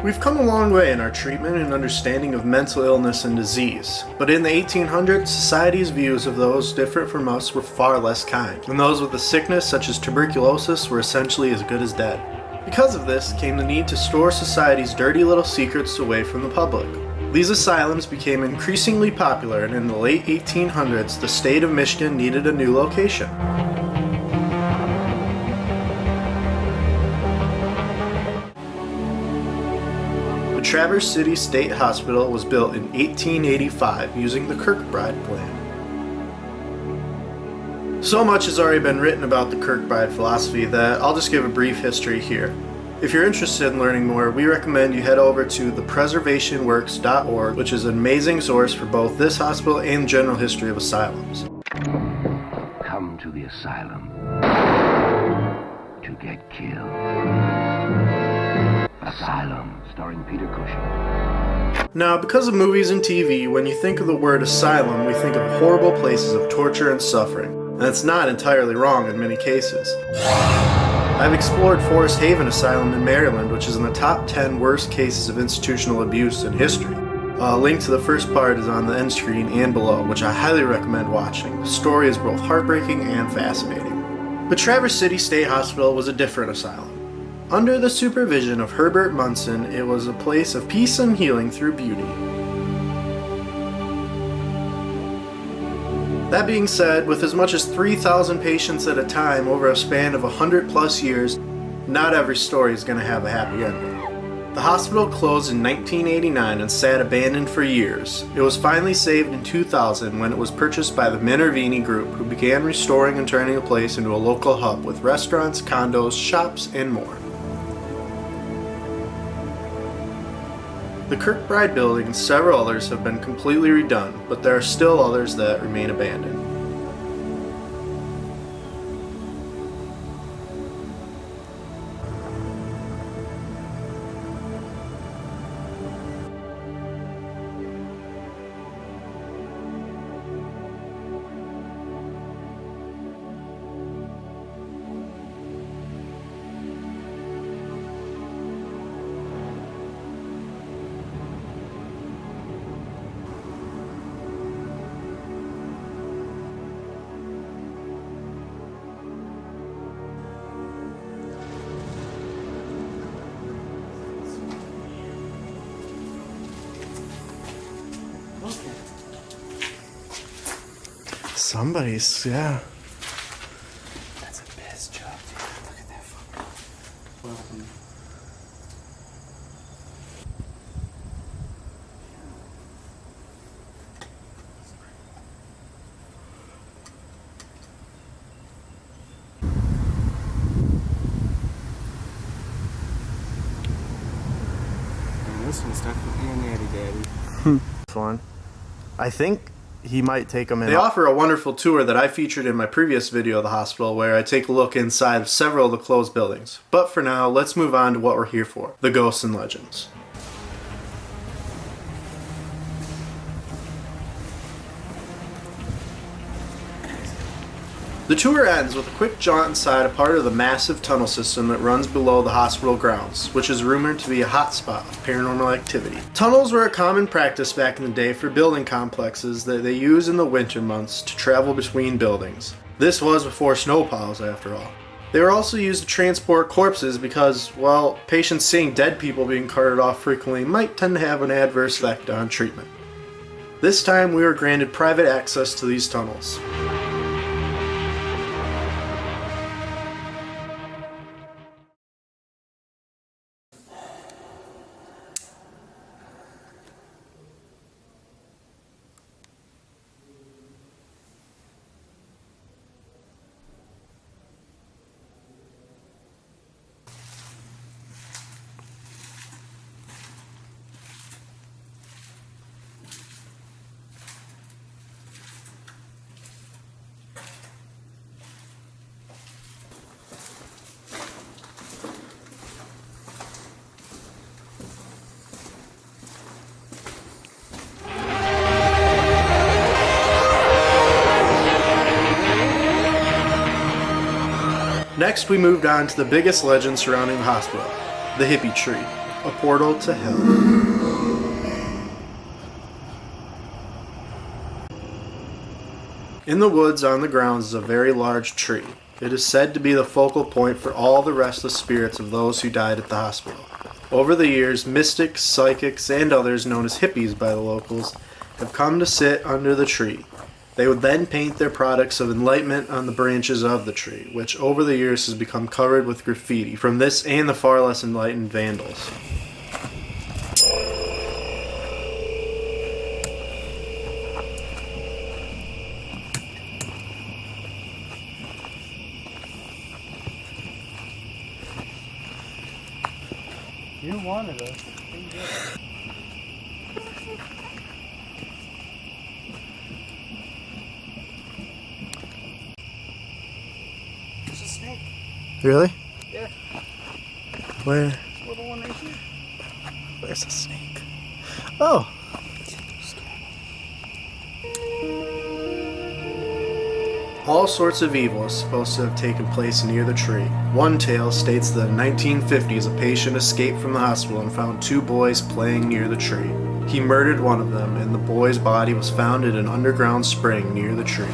We've come a long way in our treatment and understanding of mental illness and disease, but in the 1800s, society's views of those different from us were far less kind, and those with a sickness such as tuberculosis were essentially as good as dead. Because of this came the need to store society's dirty little secrets away from the public. These asylums became increasingly popular, and in the late 1800s, the state of Michigan needed a new location. The Traverse City State Hospital was built in 1885 using the Kirkbride plan. So much has already been written about the Kirkbride philosophy that I'll just give a brief history here. If you're interested in learning more, we recommend you head over to thepreservationworks.org, which is an amazing source for both this hospital and the general history of asylums. Come to the asylum to get killed. Asylum, starring Peter Cushing. Now, because of movies and TV, when you think of the word asylum, we think of horrible places of torture and suffering, and it's not entirely wrong in many cases. I've explored Forest Haven Asylum in Maryland, which is in the top 10 worst cases of institutional abuse in history. A link to the first part is on the end screen and below, which I highly recommend watching. The story is both heartbreaking and fascinating. The Traverse City State Hospital was a different asylum. Under the supervision of Herbert Munson, it was a place of peace and healing through beauty. That being said, with as much as 3,000 patients at a time over a span of 100 plus years, not every story is going to have a happy ending. The hospital closed in 1989 and sat abandoned for years. It was finally saved in 2000 when it was purchased by the Minervini Group, who began restoring and turning the place into a local hub with restaurants, condos, shops, and more. The Kirkbride building and several others have been completely redone, but there are still others that remain abandoned. Somebody's, yeah. That's a piss job, dude. Look at that fucker. Welcome. And this one's definitely a natty daddy. Fun. I think he might take them in. They offer a wonderful tour that I featured in my previous video of the hospital, where I take a look inside of several of the closed buildings. But for now, let's move on to what we're here for, the ghosts and legends. The tour ends with a quick jaunt inside a part of the massive tunnel system that runs below the hospital grounds, which is rumored to be a hotspot of paranormal activity. Tunnels were a common practice back in the day for building complexes that they used in the winter months to travel between buildings. This was before snowplows, after all. They were also used to transport corpses because, well, patients seeing dead people being carted off frequently might tend to have an adverse effect on treatment. This time we were granted private access to these tunnels. Next, we moved on to the biggest legend surrounding the hospital, the hippie tree. A portal to hell. In the woods on the grounds is a very large tree. It is said to be the focal point for all the restless spirits of those who died at the hospital. Over the years, mystics, psychics, and others known as hippies by the locals have come to sit under the tree. They would then paint their products of enlightenment on the branches of the tree, which over the years has become covered with graffiti from this and the far less enlightened vandals. You wanted us. It's a snake. Really? Yeah. Where? Little one right here. Where's the snake? Oh! All sorts of evil is supposed to have taken place near the tree. One tale states that in the 1950s a patient escaped from the hospital and found two boys playing near the tree. He murdered one of them, and the boy's body was found in an underground spring near the tree.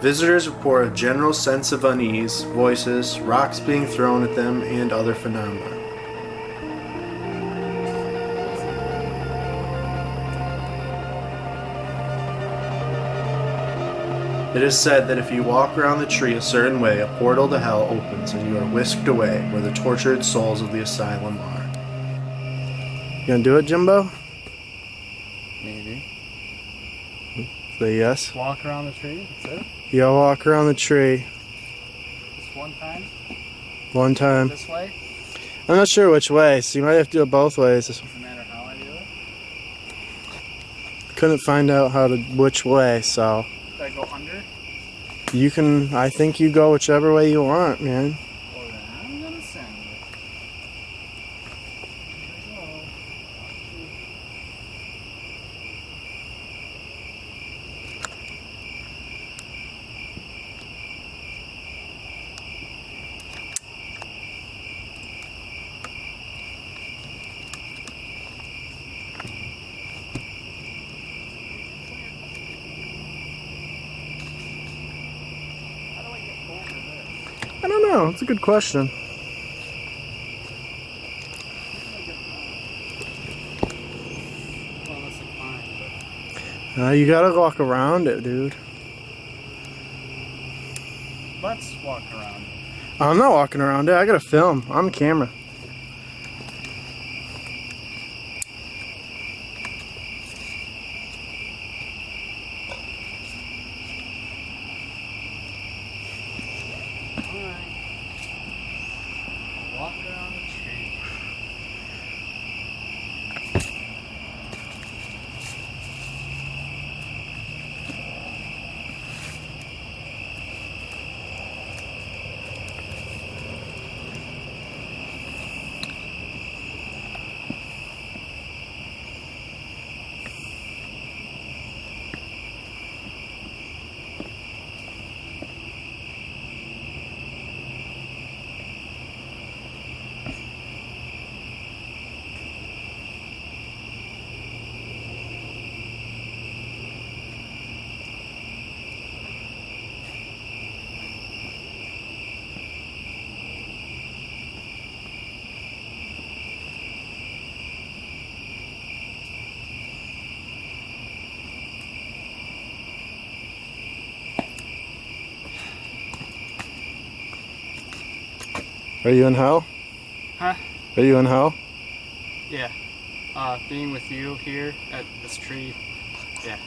Visitors report a general sense of unease, voices, rocks being thrown at them, and other phenomena. It is said that if you walk around the tree a certain way, a portal to hell opens and you are whisked away where the tortured souls of the asylum are. You gonna do it, Jimbo? Maybe. Say yes. Walk around the tree. That's it. You gotta walk around the tree Just one time. one time. This way. I'm not sure which way, so you might have to do it both ways. Doesn't matter how I do it. Couldn't find out which way, so Did I go under? you can. I think you go whichever way you want, man. Or then I'm gonna send it. Here we go. How do I get over this? I don't know. It's a good question. Well, that's a climb, You gotta walk around it, dude. but let's walk around. I'm not walking around it. I gotta film. I'm the camera. Alright. Walk around the tree. Are you in hell? Huh? Are you in hell? Yeah. Being with you here at this tree. Yeah.